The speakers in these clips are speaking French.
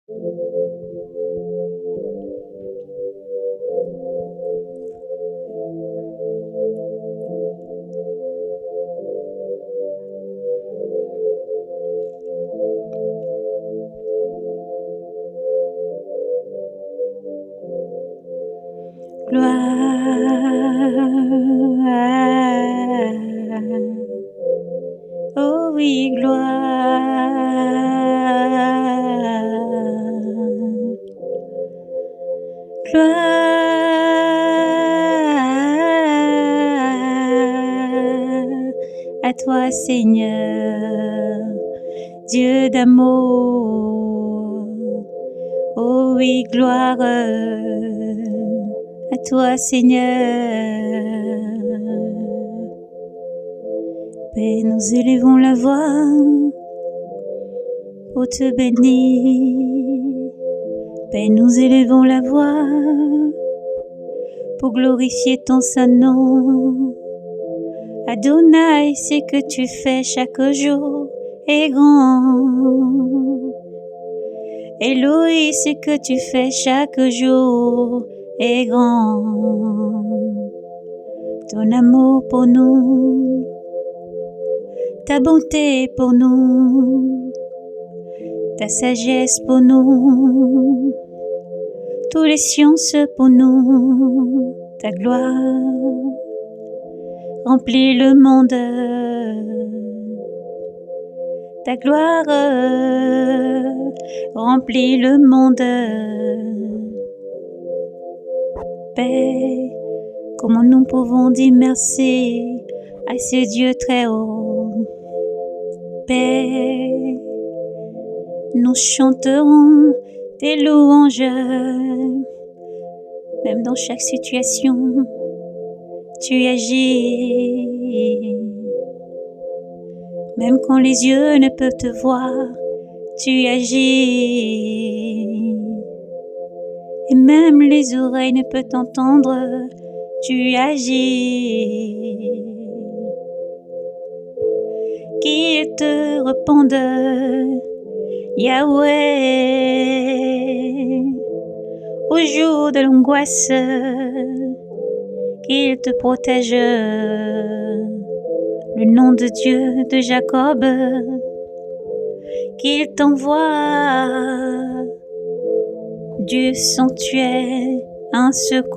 Gloire, oh oui, gloire, gloire à toi, Seigneur, Dieu d'amour. Oh oui, gloire à toi, Seigneur. Père, nous élevons la voix pour te bénir. Père, nous élevons la voix pour glorifier ton saint nom. Adonai, ce que tu fais chaque jour est grand. Elohim, ce que tu fais chaque jour est grand. Ton amour pour nous, ta bonté pour nous, ta sagesse pour nous, toutes les sciences pour nous, ta gloire remplit le monde. Ta gloire remplit le monde. Père, comment nous pouvons dire merci à ce Dieu très haut. Père, nous chanterons tes louanges, même dans chaque situation, tu agis. Même quand les yeux ne peuvent te voir, tu agis. Et même les oreilles ne peuvent t'entendre, tu agis. Qu'ils te répondent, Yahweh, au jour de l'angoisse, qu'il te protège, le nom de Dieu de Jacob, qu'il t'envoie du sanctuaire un secours,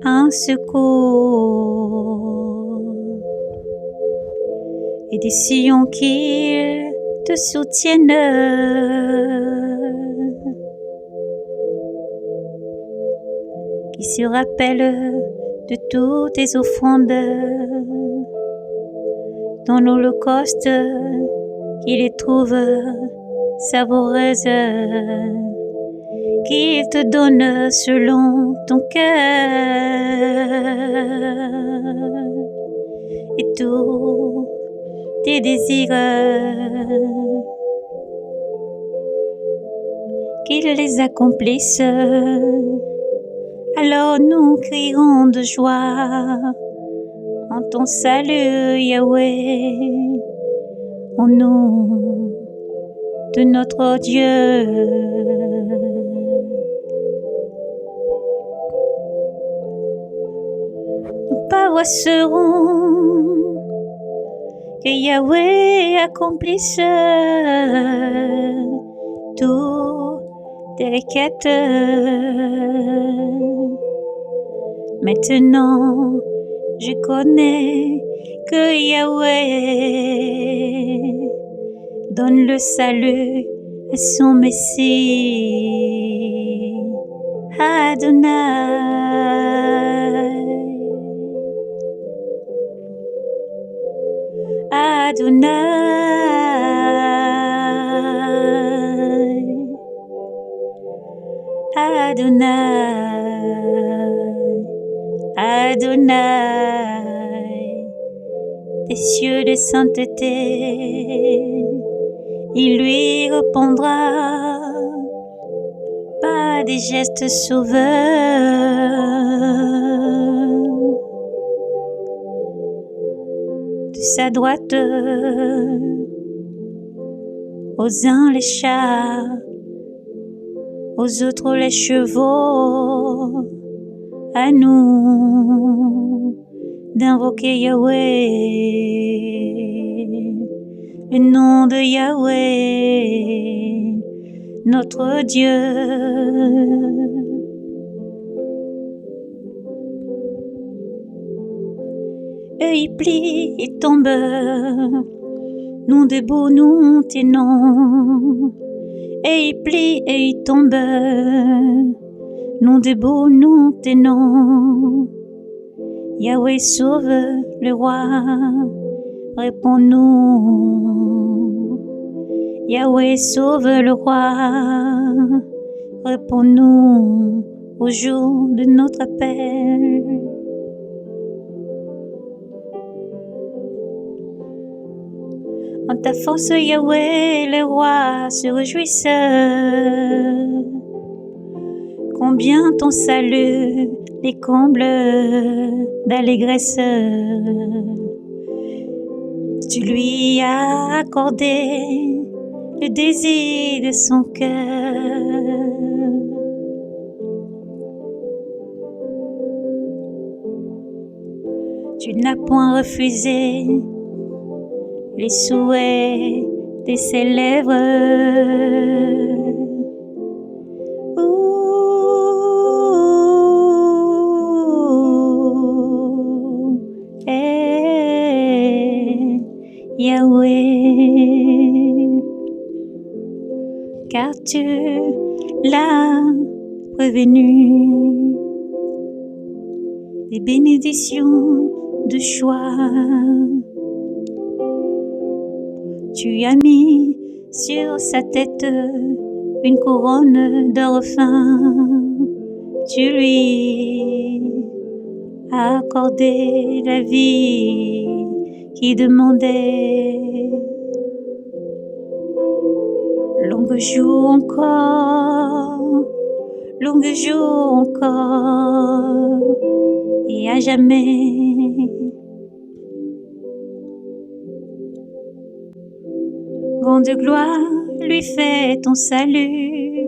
un secours, et des sillons qui te soutiennent, qui se rappellent de toutes tes offrandes, dans l'holocauste, qui les trouve savoureuses, qu'il te donne selon ton cœur, et tous tes désirs, qu'il les accomplisse. Alors nous crierons de joie en ton salut, Yahweh, au nom de notre Dieu. Nous paroisserons que Yahweh accomplisse toutes tes requêtes. Maintenant, je connais que Yahweh donne le salut à son Messie. Adonai, Adonai, Adonai, Adonai, des cieux de sainteté, il lui répondra par des gestes sauveurs, de sa droite, aux uns les chats, aux autres les chevaux, à nous d'invoquer Yahweh, le nom de Yahweh, notre Dieu. Et il plie, il tombe, nous debout, nous tenons. Et il plie et il tombe, nous debout, nous tenons. Yahweh sauve le roi, réponds-nous. Yahweh sauve le roi, réponds-nous au jour de notre appel. En ta force, Yahweh, les rois se réjouissent. Combien ton salut les comble d'allégresse. Tu lui as accordé le désir de son cœur. Tu n'as point refusé les souhaits de ses lèvres. Yahweh, car tu l'as prévenu des bénédictions de choix. Tu as mis sur sa tête une couronne d'or fin. Tu lui as accordé la vie qui demandait. Longue jour encore, longue jour encore, et à jamais. Grande gloire lui fait ton salut.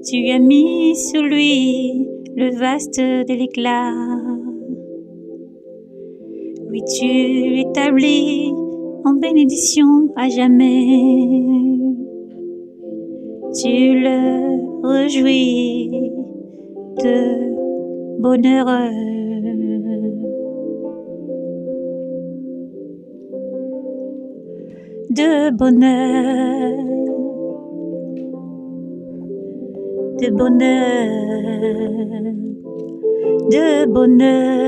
Tu as mis sur lui le vaste de l'éclat. Oui, tu l'établis en bénédiction à jamais. Tu le réjouis de bonheur. De bonheur. De bonheur. De bonheur.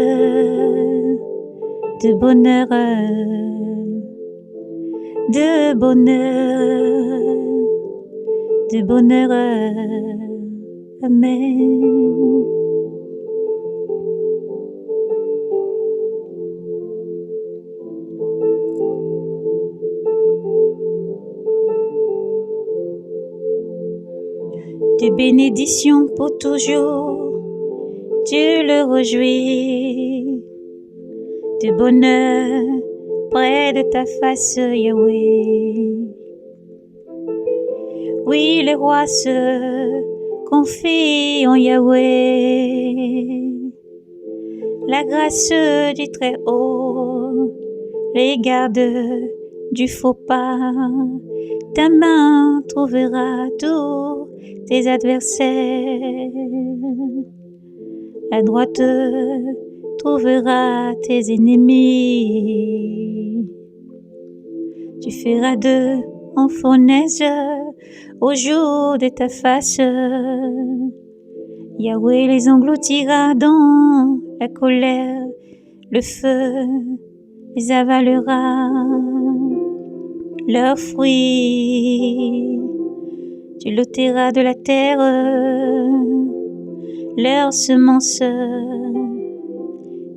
De bonheur, de bonheur, de bonheur, amen. De bénédictions pour toujours, Dieu le réjouit. De bonheur près de ta face, Yahweh. Oui, les rois se confient en Yahweh. La grâce du Très-Haut les garde du faux pas. Ta main trouvera tous tes adversaires. La droite trouvera tes ennemis. Tu feras d'eux en fournaise au jour de ta face. Yahweh les engloutira dans la colère, le feu les avalera. Leurs fruits, tu l'ôteras de la terre, leurs semences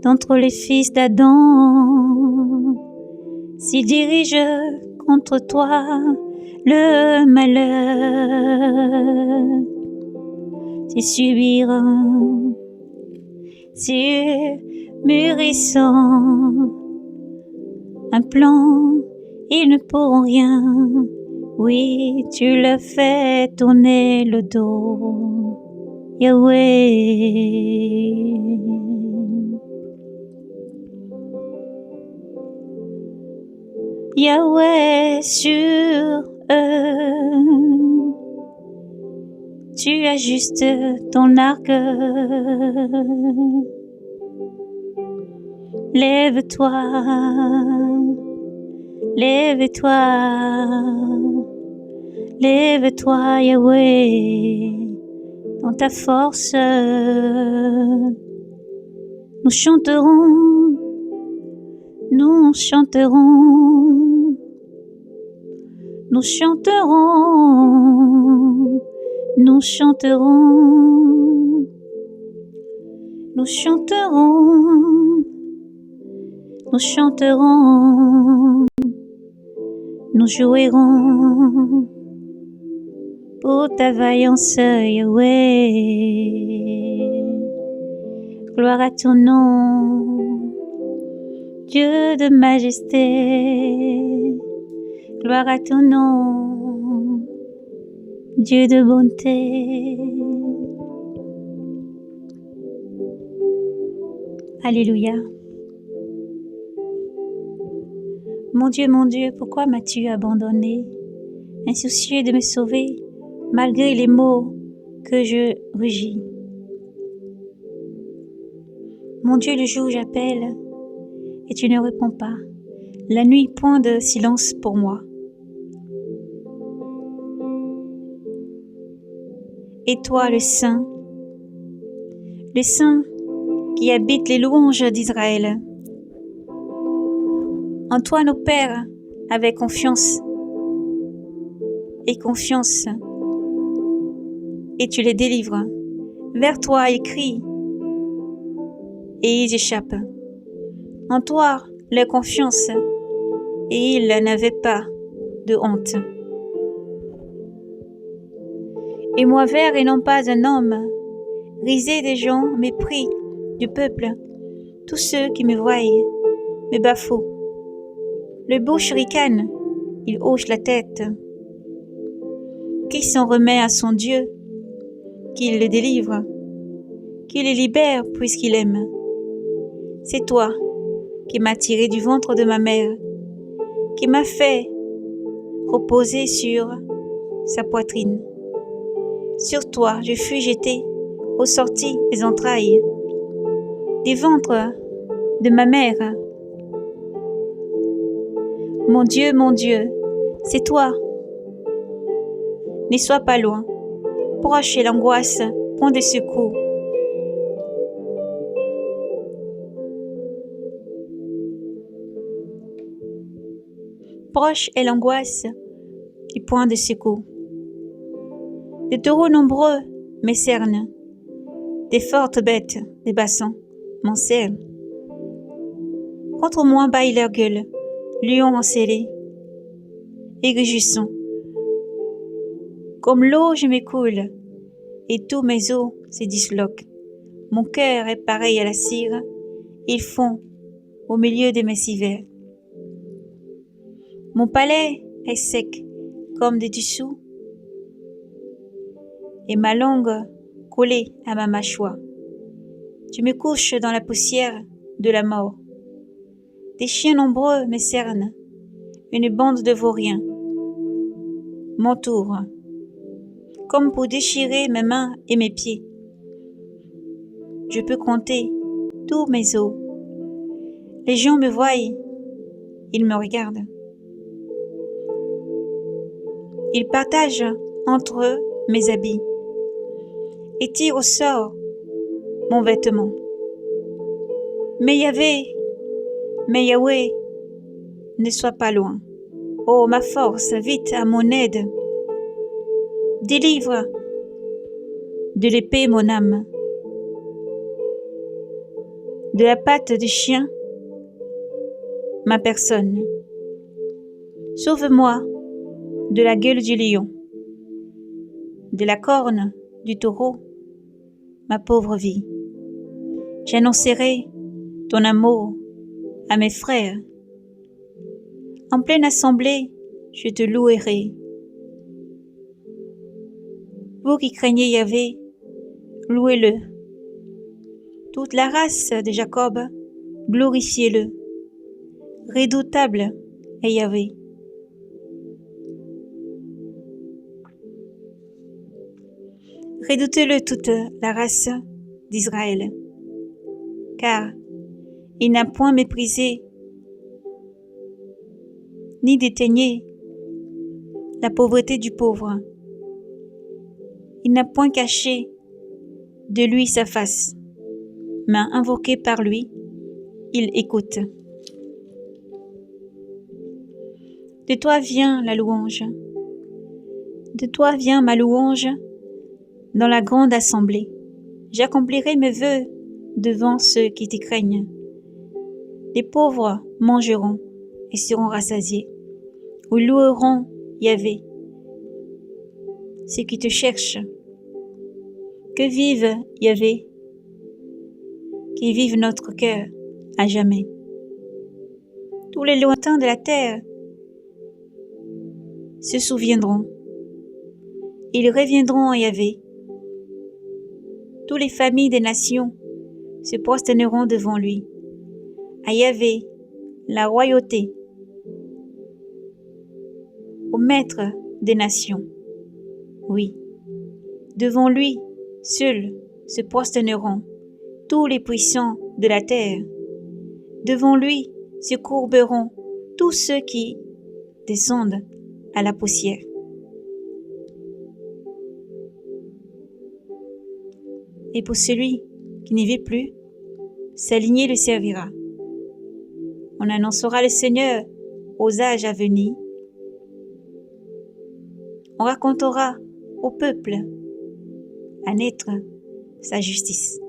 d'entre les fils d'Adam. S'ils dirigent contre toi le malheur, s'ils subiront sur mûrissant. Un plan, ils ne pourront rien. Oui, tu leur fais tourner le dos, Yahweh. Yahweh sur eux, tu ajustes ton arc. Lève-toi, lève-toi, lève-toi, Yahweh, dans ta force. Nous chanterons, nous chanterons, nous chanterons, nous chanterons, nous chanterons, nous chanterons, nous jouerons pour ta vaillance, Yahweh. Gloire à ton nom, Dieu de majesté. Gloire à ton nom, Dieu de bonté. Alléluia. Mon Dieu, pourquoi m'as-tu abandonné, insoucieux de me sauver, malgré les mots que je rugis? Mon Dieu, le jour où j'appelle, et tu ne réponds pas. La nuit, point de silence pour moi. Et toi, le Saint qui habite les louanges d'Israël. En toi, nos pères avaient confiance et confiance, et tu les délivres. Vers toi, ils crient, et ils échappent. En toi, leur confiance, et ils n'avaient pas de honte. Et moi, vers et non pas un homme, risé des gens, mépris du peuple, tous ceux qui me voient me bafouent. Le bouche ricane, il hoche la tête. Qui s'en remet à son Dieu, qu'il le délivre, qu'il le libère puisqu'il aime. C'est toi qui m'as tiré du ventre de ma mère, qui m'a fait reposer sur sa poitrine. Sur toi, je fus jeté aux sorties des entrailles, du ventre de ma mère. Mon Dieu, c'est toi. Ne sois pas loin. Proche est l'angoisse, point de secours. Proche est l'angoisse et point de secours. Des taureaux nombreux me cernent, des fortes bêtes, des bassins m'enserrent. Contre moi baillent leur gueule, lions enserrés et rugissant. Comme l'eau je m'écoule, et tous mes os se disloquent. Mon cœur est pareil à la cire, ils fond au milieu de mes hivers. Mon palais est sec comme des dessous, et ma langue collée à ma mâchoire. Tu me couches dans la poussière de la mort. Des chiens nombreux me cernent, une bande de vauriens m'entoure, comme pour déchirer mes mains et mes pieds. Je peux compter tous mes os. Les gens me voient, ils me regardent. Ils partagent entre eux mes habits et tirent au sort mon vêtement. Mais Yahweh, ne sois pas loin. Oh, ma force, vite à mon aide. Délivre de l'épée mon âme, de la patte du chien ma personne. Sauve-moi de la gueule du lion, de la corne du taureau ma pauvre vie. J'annoncerai ton amour à mes frères. En pleine assemblée, je te louerai. Vous qui craignez Yahvé, louez-le. Toute la race de Jacob, glorifiez-le. Redoutable est Yahvé. Redoutez-le toute la race d'Israël, car il n'a point méprisé ni dédaigné la pauvreté du pauvre. Il n'a point caché de lui sa face, mais invoqué par lui, il écoute. De toi vient la louange, de toi vient ma louange dans la grande assemblée. J'accomplirai mes vœux devant ceux qui t'y craignent. Les pauvres mangeront et seront rassasiés, ou loueront Yahvé. Ceux qui te cherchent, que vive Yahvé, qui vive notre cœur à jamais. Tous les lointains de la terre se souviendront. Ils reviendront à Yahvé. Toutes les familles des nations se prosterneront devant lui. À Yahvé, la royauté, au maître des nations. Oui, devant lui, seuls se prosterneront tous les puissants de la terre. Devant lui se courberont tous ceux qui descendent à la poussière. Et pour celui qui n'y vit plus, sa lignée le servira. On annoncera le Seigneur aux âges à venir. On racontera au peuple à naître sa justice.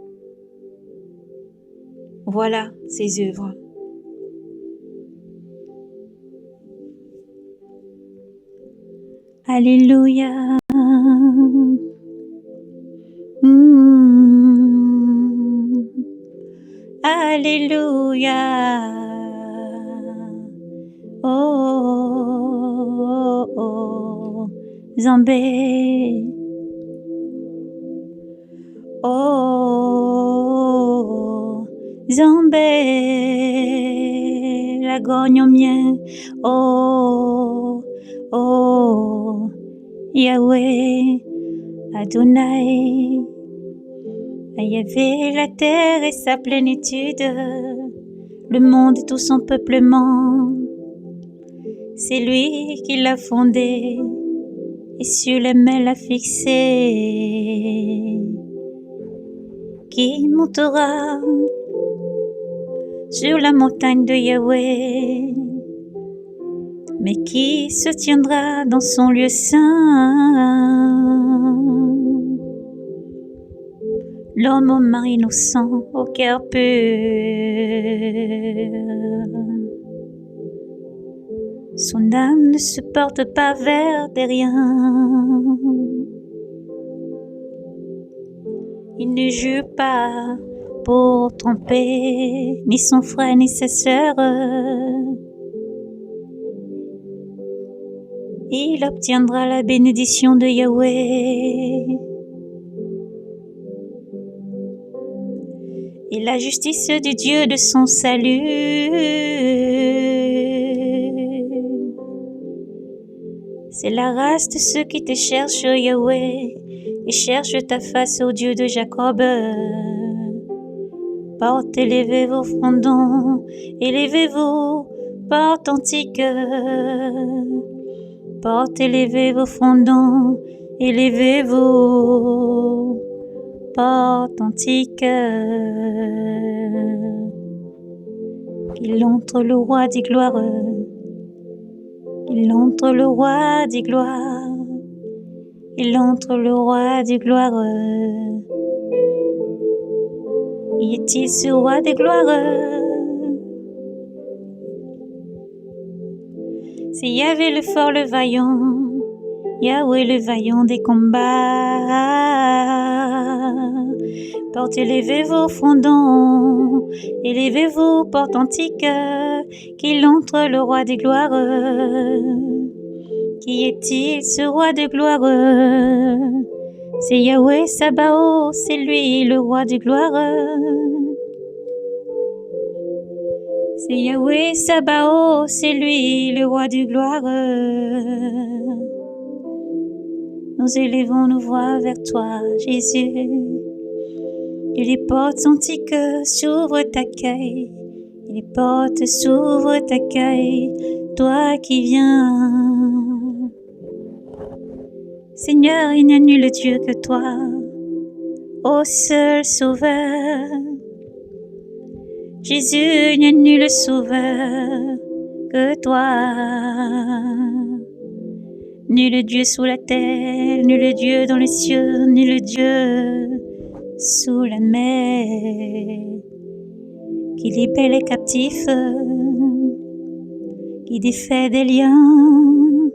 Voilà ses œuvres. Alléluia. Alléluia. Oh, oh, oh, Zambé. Oh, Zambé, la gogne au mien. Oh, oh, Yahweh, Adonai. Yahvé, la terre et sa plénitude, le monde et tout son peuplement. C'est lui qui l'a fondé et sur les mers l'a fixé. Qui montera sur la montagne de Yahweh, mais qui se tiendra dans son lieu saint? L'homme aux mains innocents, au cœur pur. Son âme ne se porte pas vers des riens. Il ne jure pas pour tromper ni son frère ni sa sœur. Il obtiendra la bénédiction de Yahweh et la justice du Dieu de son salut. C'est la race de ceux qui te cherchent, Yahweh, et cherchent ta face, ô Dieu de Jacob. Porte, élevez vos fondants, élevez-vous, porte antique. Porte, élevez vos fondants, élevez-vous, porte antique. Qu'il entre le roi des gloires, qu'il entre le roi des gloires, il entre le roi des gloires. Y est-il ce roi des gloires? C'est Yahvé le fort, le vaillant, Yahweh le vaillant des combats. Portes, élevez-vous, fondants, élevez-vous, portes antiques, qu'il entre le roi des gloires. Qui est-il, ce roi de gloire? C'est Yahweh Sabaoth, c'est lui le roi de gloire. C'est Yahweh Sabaoth, c'est lui le roi de gloire. Nous élevons nos voix vers toi, Jésus. Et les portes antiques s'ouvrent, t'accueillent. Et les portes s'ouvrent, t'accueillent. Toi qui viens. Seigneur, il n'y a nul Dieu que toi, ô seul Sauveur. Jésus, il n'y a nul Sauveur que toi. Nul Dieu sous la terre, nul Dieu dans les cieux, nul Dieu sous la mer. Qui libère les captifs, qui défait des liens,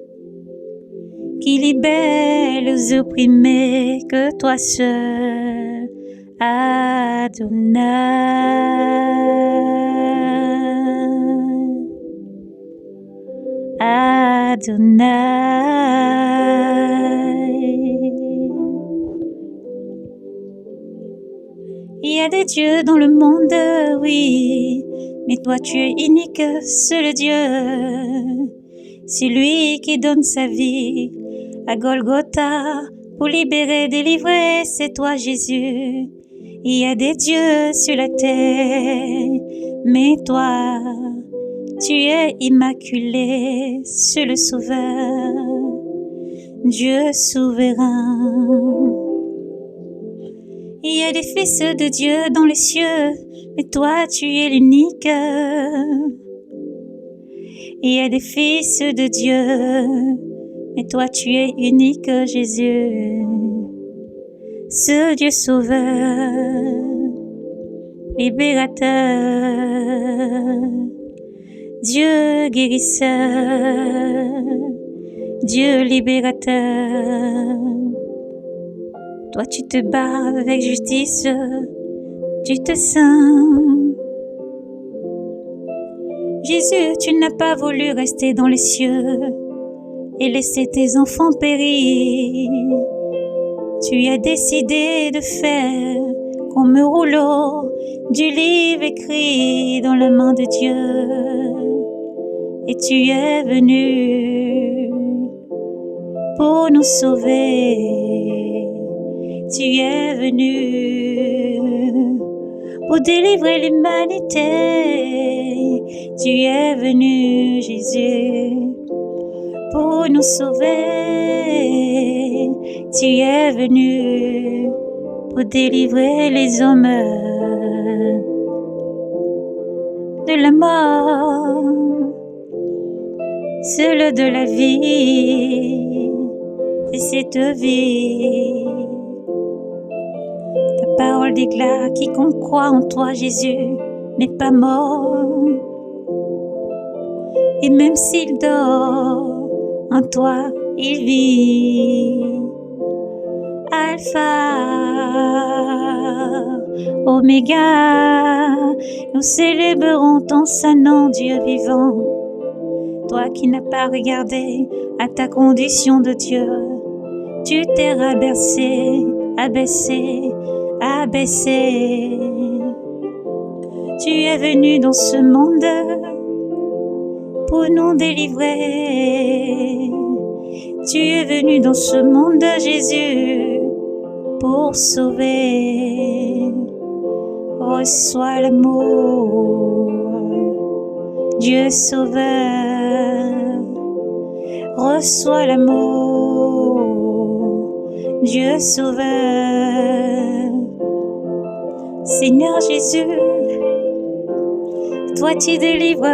qui libère les opprimés, que toi seul, Adonai. Adonai. Il y a des dieux dans le monde, oui, mais toi tu es unique, seul Dieu. C'est lui qui donne sa vie à Golgotha pour libérer, délivrer, c'est toi Jésus. Il y a des dieux sur la terre, mais toi, tu es immaculé, seul Sauveur, Dieu souverain. Il y a des fils de Dieu dans les cieux, mais toi tu es l'unique. Il y a des fils de Dieu, mais toi tu es unique, Jésus. Ce Dieu sauveur, libérateur, Dieu guérisseur, Dieu libérateur. Toi tu te bats avec justice, tu te sens. Jésus, tu n'as pas voulu rester dans les cieux et laisser tes enfants périr. Tu as décidé de faire comme un rouleau du livre écrit dans la main de Dieu. Et tu es venu pour nous sauver. Tu es venu pour délivrer l'humanité. Tu es venu, Jésus, pour nous sauver. Tu es venu pour délivrer les hommes de la mort, seul de la vie, et cette vie. Ta parole déclare: quiconque croit en toi, Jésus, n'est pas mort. Et même s'il dort, en toi il vit. Alpha, Oméga, nous célébrons ton saint nom, Dieu vivant. Toi qui n'as pas regardé à ta condition de Dieu, tu t'es rabaissé, abaissé, abaissé. Tu es venu dans ce monde pour nous délivrer. Tu es venu dans ce monde, Jésus, pour sauver. Reçois l'amour, Dieu sauveur. Reçois l'amour, Dieu sauveur. Seigneur Jésus, toi tu délivres.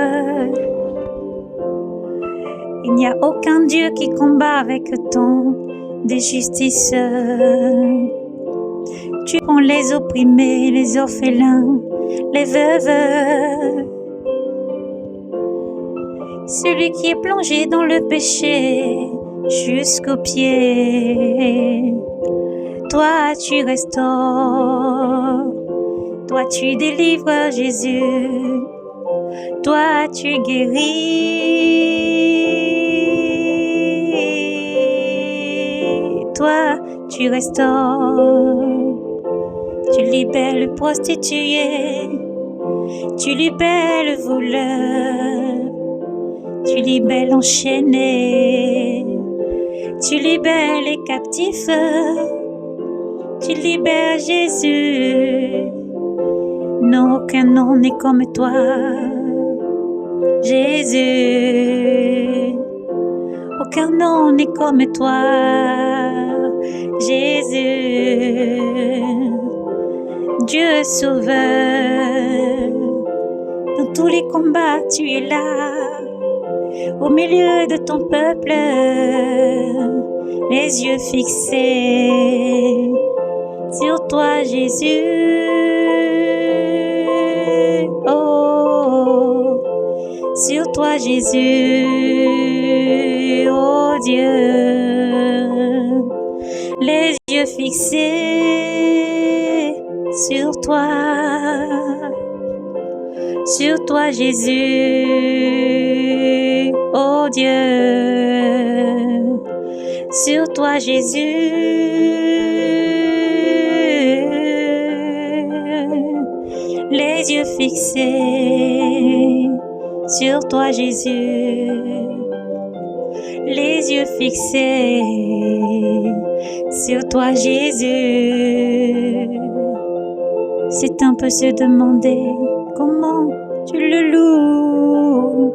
Il n'y a aucun Dieu qui combat avec ton de justice. Tu prends les opprimés, les orphelins, les veuves. Celui qui est plongé dans le péché jusqu'aux pieds. Toi tu restaures. Toi tu délivres, Jésus. Toi tu guéris. Toi tu restaures. Tu libères le prostitué. Tu libères le voleur. Tu libères l'enchaîné. Tu libères les captifs. Tu libères Jésus. Non, aucun nom n'est comme toi, Jésus. Aucun nom n'est comme toi, Jésus. Dieu sauveur, dans tous les combats tu es là, au milieu de ton peuple, les yeux fixés sur toi, Jésus. Oh, sur toi, Jésus. Oh Dieu, les yeux fixés sur toi, Jésus. Oh Dieu, sur toi, Jésus. Les yeux fixés sur toi, Jésus. Les yeux fixés sur toi, Jésus. C'est un peu se demander comment tu le loues.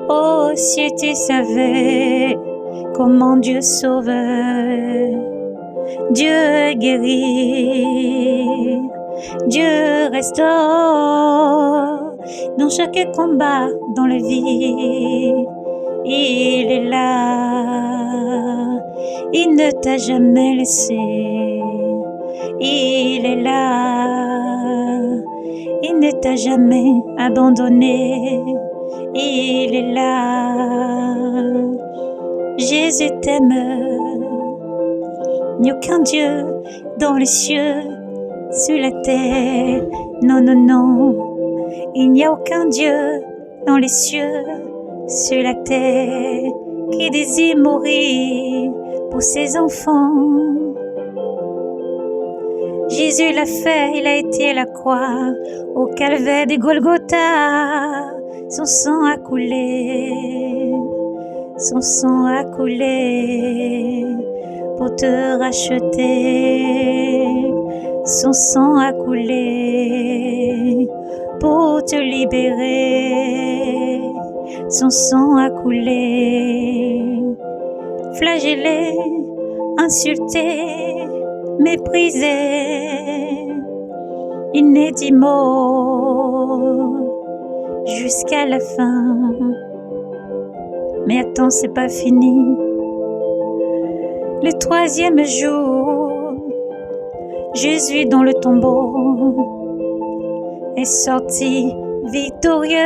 Oh, si tu savais comment Dieu sauve, Dieu guérit, Dieu restaure. Dans chaque combat, dans la vie, il est là. Il ne t'a jamais laissé. Il est là. Il ne t'a jamais abandonné. Il est là. Jésus t'aime. Il n'y a aucun Dieu dans les cieux, sur la terre. Non, non, non. Il n'y a aucun Dieu dans les cieux, sur la terre, qui désire mourir pour ses enfants. Jésus l'a fait, il a été à la croix, au calvaire de Golgotha. Son sang a coulé, son sang a coulé pour te racheter. Son sang a coulé pour te libérer. Son sang a coulé, flagellé, insulté, méprisé. Il n'est dit mot jusqu'à la fin. Mais attends, c'est pas fini. Le troisième jour, Jésus dans le tombeau est sorti victorieux.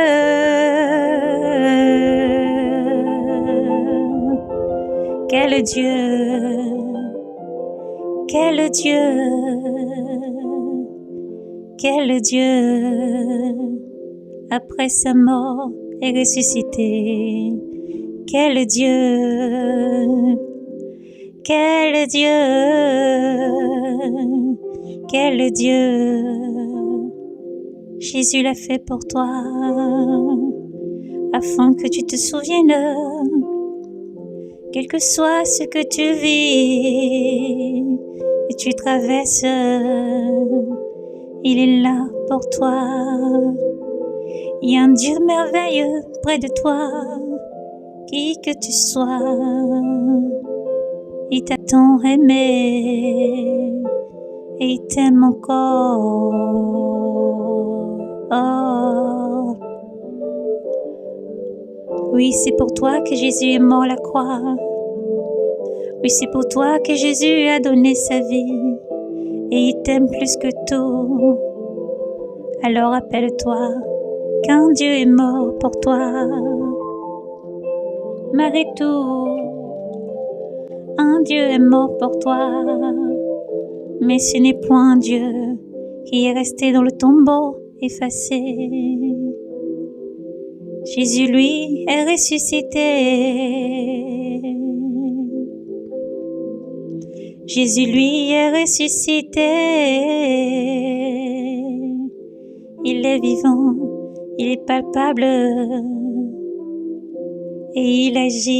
Quel Dieu, quel Dieu, quel Dieu, après sa mort est ressuscité. Quel Dieu, quel Dieu, quel Dieu. Jésus l'a fait pour toi, afin que tu te souviennes, quel que soit ce que tu vis et tu traverses, il est là pour toi. Il y a un Dieu merveilleux près de toi, qui que tu sois, il t'a tant aimé et il t'aime encore. Oh. Oui, c'est pour toi que Jésus est mort à la croix. Oui, c'est pour toi que Jésus a donné sa vie et il t'aime plus que tout. Alors rappelle-toi qu'un Dieu est mort pour toi. Maritou, un Dieu est mort pour toi, mais ce n'est point un Dieu qui est resté dans le tombeau effacé. Jésus, lui, est ressuscité. Jésus, lui, est ressuscité. Il est vivant, il est palpable, et il agit,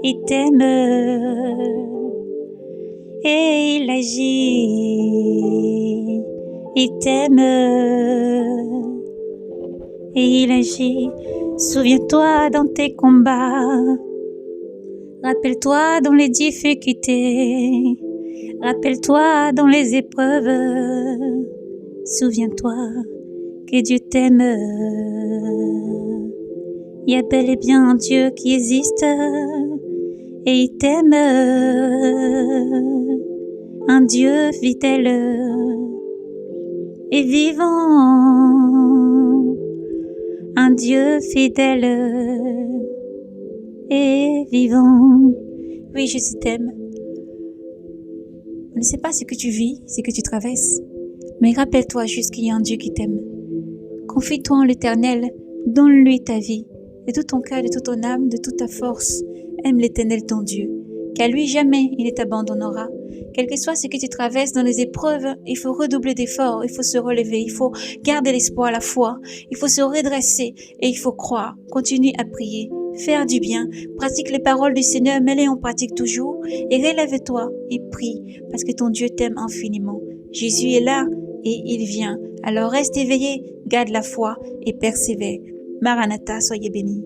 il t'aime, et il agit, il t'aime, et il agit. Souviens-toi dans tes combats, rappelle-toi dans les difficultés, rappelle-toi dans les épreuves, souviens-toi que Dieu t'aime. Il y a bel et bien un Dieu qui existe et il t'aime, un Dieu fidèle et vivant, un Dieu fidèle et vivant. Oui, Jésus t'aime. On ne sait pas ce que tu vis, ce que tu traverses, mais rappelle-toi juste qu'il y a un Dieu qui t'aime. Confie-toi en l'Éternel, donne-lui ta vie, de tout ton cœur, de toute ton âme, de toute ta force. Aime l'Éternel ton Dieu, qu'à lui jamais il ne t'abandonnera. Quel que soit ce que tu traverses dans les épreuves, il faut redoubler d'efforts, il faut se relever, il faut garder l'espoir, la foi, il faut se redresser et il faut croire. Continue à prier, faire du bien, pratique les paroles du Seigneur, mets-les en pratique toujours et relève-toi et prie parce que ton Dieu t'aime infiniment. Jésus est là et il vient. Alors reste éveillé, garde la foi et persévère. Maranatha, soyez bénis.